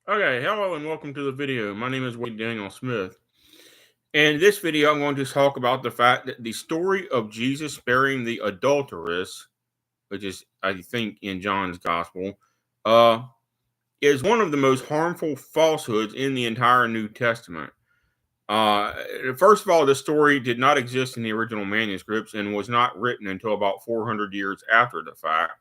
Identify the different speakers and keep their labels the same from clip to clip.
Speaker 1: Okay, hello and welcome to the video. My name is Wade Daniel Smith. And in this video, I'm going to talk about the fact that the story of Jesus sparing the adulteress, which is, I think, in John's gospel, uh, is one of the most harmful falsehoods in the entire New Testament. Uh, First of all, the story did not exist in the original manuscripts and was not written until about 400 years after the fact.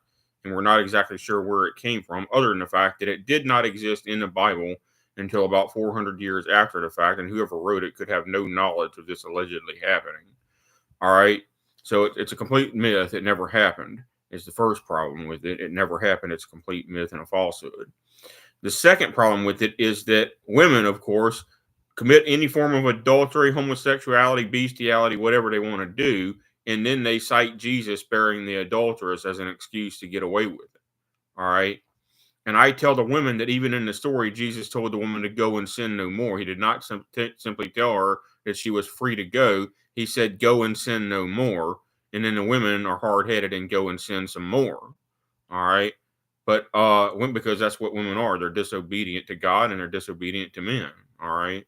Speaker 1: And we're not exactly sure where it came from, other than the fact that it did not exist in the Bible until about 400 years after the fact, and whoever wrote it could have no knowledge of this allegedly happening. All right. So it's a complete myth. It never happened, is the first problem with it. It never happened. It's a complete myth and a falsehood. The second problem with it is that women, of course, commit any form of adultery, homosexuality, bestiality, whatever they want to do, and then they cite Jesus sparing the adulteress as an excuse to get away with it. All right. And I tell the women that even in the story, Jesus told the woman to go and sin no more. He did not simply tell her that she was free to go. He said, go and sin no more. And then the women are hard headed and go and sin some more. All right. But because that's what women are. They're disobedient to God and they're disobedient to men. All right.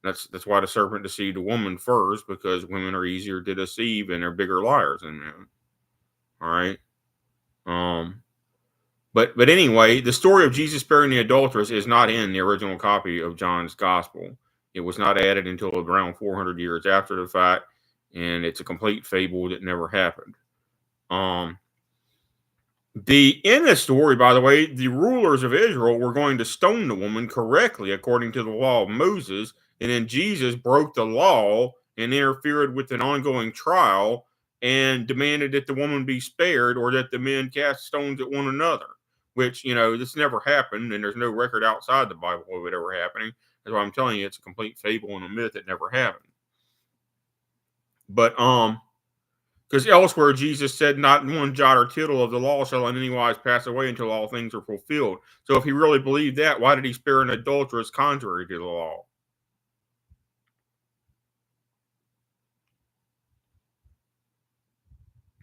Speaker 1: That's why the serpent deceived a woman first, because women are easier to deceive and they're bigger liars than men. All right. Um, but anyway, the story of Jesus sparing the adulteress is not in the original copy of John's gospel. It was not added until around 400 years after the fact, and it's a complete fable that never happened. In the story, by the way, the rulers of Israel were going to stone the woman correctly according to the law of Moses, and then Jesus broke the law and interfered with an ongoing trial and demanded that the woman be spared or that the men cast stones at one another. Which, this never happened, and there's no record outside the Bible of it ever happening. That's why I'm telling you it's a complete fable and a myth. It never happened. But because elsewhere Jesus said, not one jot or tittle of the law shall in any wise pass away until all things are fulfilled. So if he really believed that, why did he spare an adulteress contrary to the law?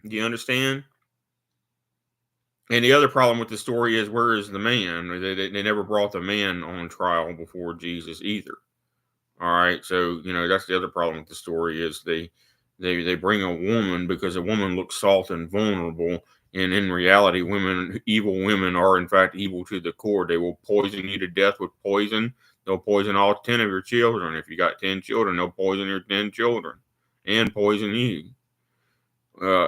Speaker 1: Do you understand? And the other problem with the story is, where is the man? They never brought the man on trial before Jesus either. All right, so that's the other problem with the story is they bring a woman because a woman looks soft and vulnerable, and in reality, evil women are in fact evil to the core. They will poison you to death with poison. They'll poison all 10 of your children. If you got 10 children, they'll poison your 10 children and poison you.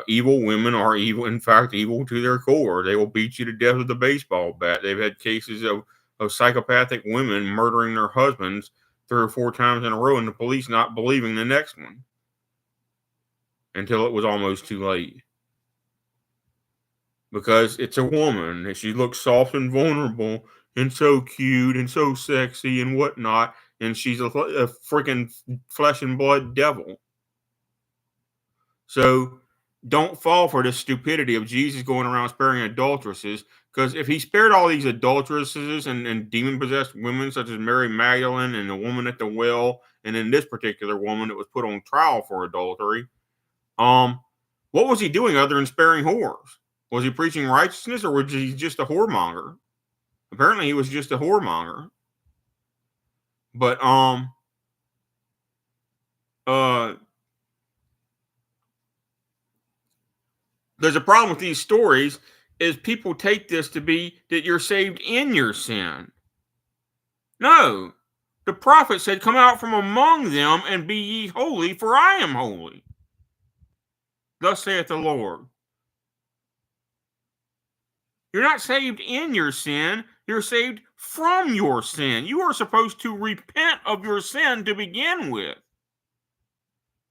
Speaker 1: Evil women are evil, in fact, evil to their core. They will beat you to death with a baseball bat. They've had cases of psychopathic women murdering their husbands 3 or 4 times in a row, and the police not believing the next one until it was almost too late. Because it's a woman, and she looks soft and vulnerable and so cute and so sexy and whatnot, and she's a freaking flesh and blood devil. So don't fall for the stupidity of Jesus going around sparing adulteresses, because if he spared all these adulteresses and demon-possessed women such as Mary Magdalene and the woman at the well, and then this particular woman that was put on trial for adultery, what was he doing other than sparing whores? Was he preaching righteousness, or was he just a whoremonger? Apparently he was just a whoremonger. But there's a problem with these stories is people take this to be that you're saved in your sin. No. The prophet said, come out from among them and be ye holy, for I am holy. Thus saith the Lord. You're not saved in your sin. You're saved from your sin. You are supposed to repent of your sin to begin with.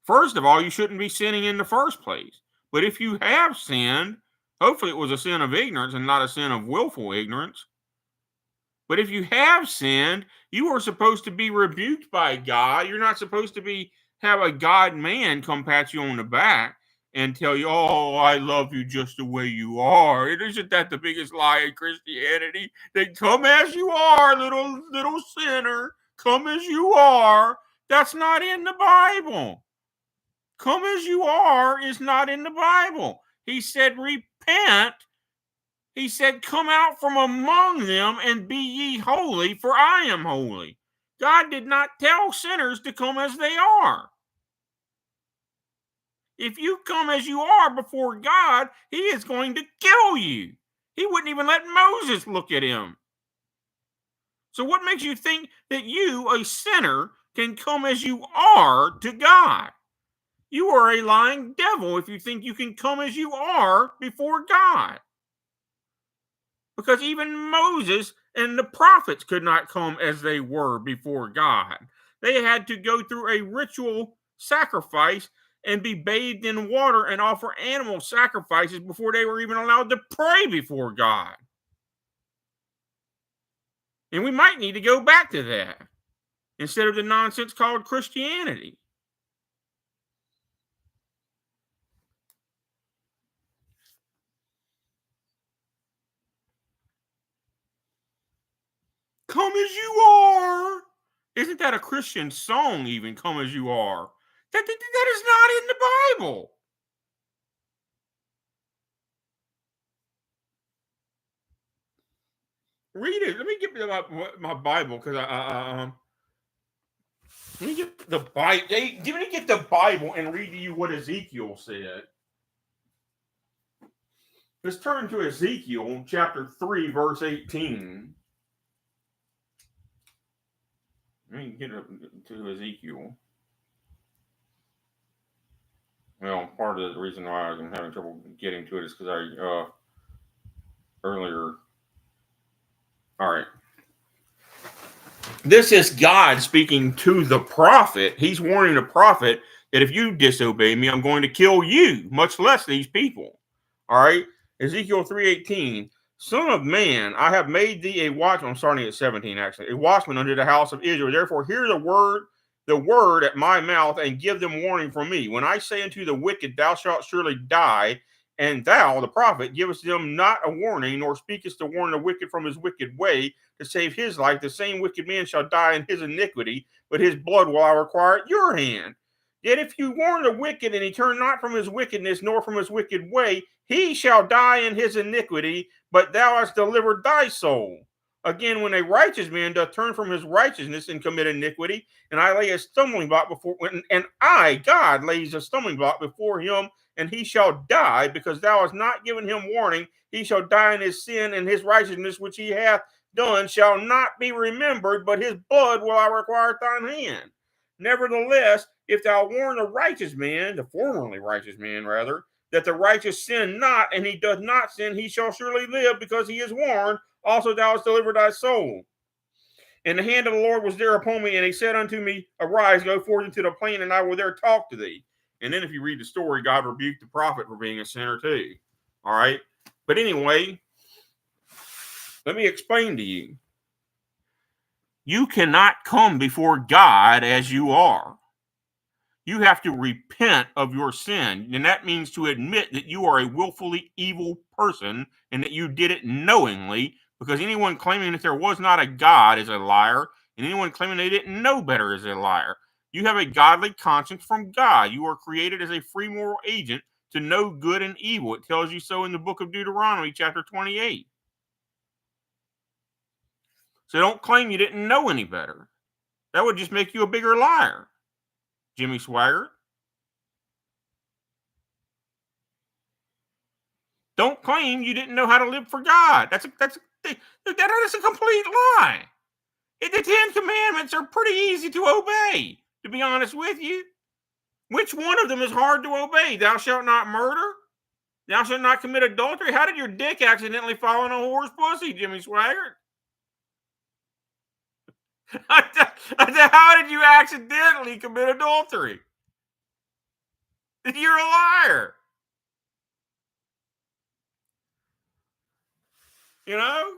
Speaker 1: First of all, you shouldn't be sinning in the first place. But if you have sinned, hopefully it was a sin of ignorance and not a sin of willful ignorance. But if you have sinned, you are supposed to be rebuked by God. You're not supposed to have a God man come pat you on the back and tell you, oh, I love you just the way you are. Isn't that the biggest lie in Christianity? That come as you are, little sinner. Come as you are. That's not in the Bible. Come as you are is not in the Bible. He said, repent. He said, come out from among them and be ye holy, for I am holy. God did not tell sinners to come as they are. If you come as you are before God, he is going to kill you. He wouldn't even let Moses look at him. So what makes you think that you, a sinner, can come as you are to God? You are a lying devil if you think you can come as you are before God. Because even Moses and the prophets could not come as they were before God. They had to go through a ritual sacrifice and be bathed in water and offer animal sacrifices before they were even allowed to pray before God. And we might need to go back to that instead of the nonsense called Christianity. Come as you are. Isn't that a Christian song, even? Come as you are. That is not in the Bible. Read it. Let me get my Bible because let me get the Bible. Let me get the Bible and read to you what Ezekiel said. Let's turn to Ezekiel chapter 3, verse 18. Let me get to Ezekiel. Well, part of the reason why I'm having trouble getting to it is because I earlier. All right. This is God speaking to the prophet. He's warning the prophet that if you disobey me, I'm going to kill you, much less these people. All right. Ezekiel 3:18. Son of man, I have made thee a watchman. I'm starting at 17, actually. A watchman unto the house of Israel. Therefore, hear the word at my mouth, and give them warning from me. When I say unto the wicked, thou shalt surely die, and thou, the prophet, givest them not a warning, nor speakest to warn the wicked from his wicked way, to save his life, the same wicked man shall die in his iniquity, but his blood will I require at your hand. Yet if you warn the wicked, and he turn not from his wickedness, nor from his wicked way, he shall die in his iniquity, but thou hast delivered thy soul. Again, when a righteous man doth turn from his righteousness and commit iniquity, and I lay a stumbling block before, and I, God, lays a stumbling block before him, and he shall die, because thou hast not given him warning, he shall die in his sin, and his righteousness which he hath done shall not be remembered, but his blood will I require at thine hand. Nevertheless, if thou warn the righteous man, the formerly righteous man rather, that the righteous sin not, and he doth not sin, he shall surely live, because he is warned. Also thou hast delivered thy soul. And the hand of the Lord was there upon me, and he said unto me, arise, go forth into the plain, and I will there talk to thee. And then if you read the story, God rebuked the prophet for being a sinner too. All right? But anyway, let me explain to you. You cannot come before God as you are. You have to repent of your sin, and that means to admit that you are a willfully evil person and that you did it knowingly, because anyone claiming that there was not a God is a liar, and anyone claiming they didn't know better is a liar. You have a godly conscience from God. You are created as a free moral agent to know good and evil. It tells you so in the book of Deuteronomy, chapter 28. So don't claim you didn't know any better. That would just make you a bigger liar, Jimmy Swaggart. Don't claim you didn't know how to live for God. That is a complete lie. The Ten Commandments are pretty easy to obey, to be honest with you. Which one of them is hard to obey? Thou shalt not murder? Thou shalt not commit adultery? How did your dick accidentally fall in a whore's pussy, Jimmy Swaggart? How did you accidentally commit adultery? You're a liar. You know?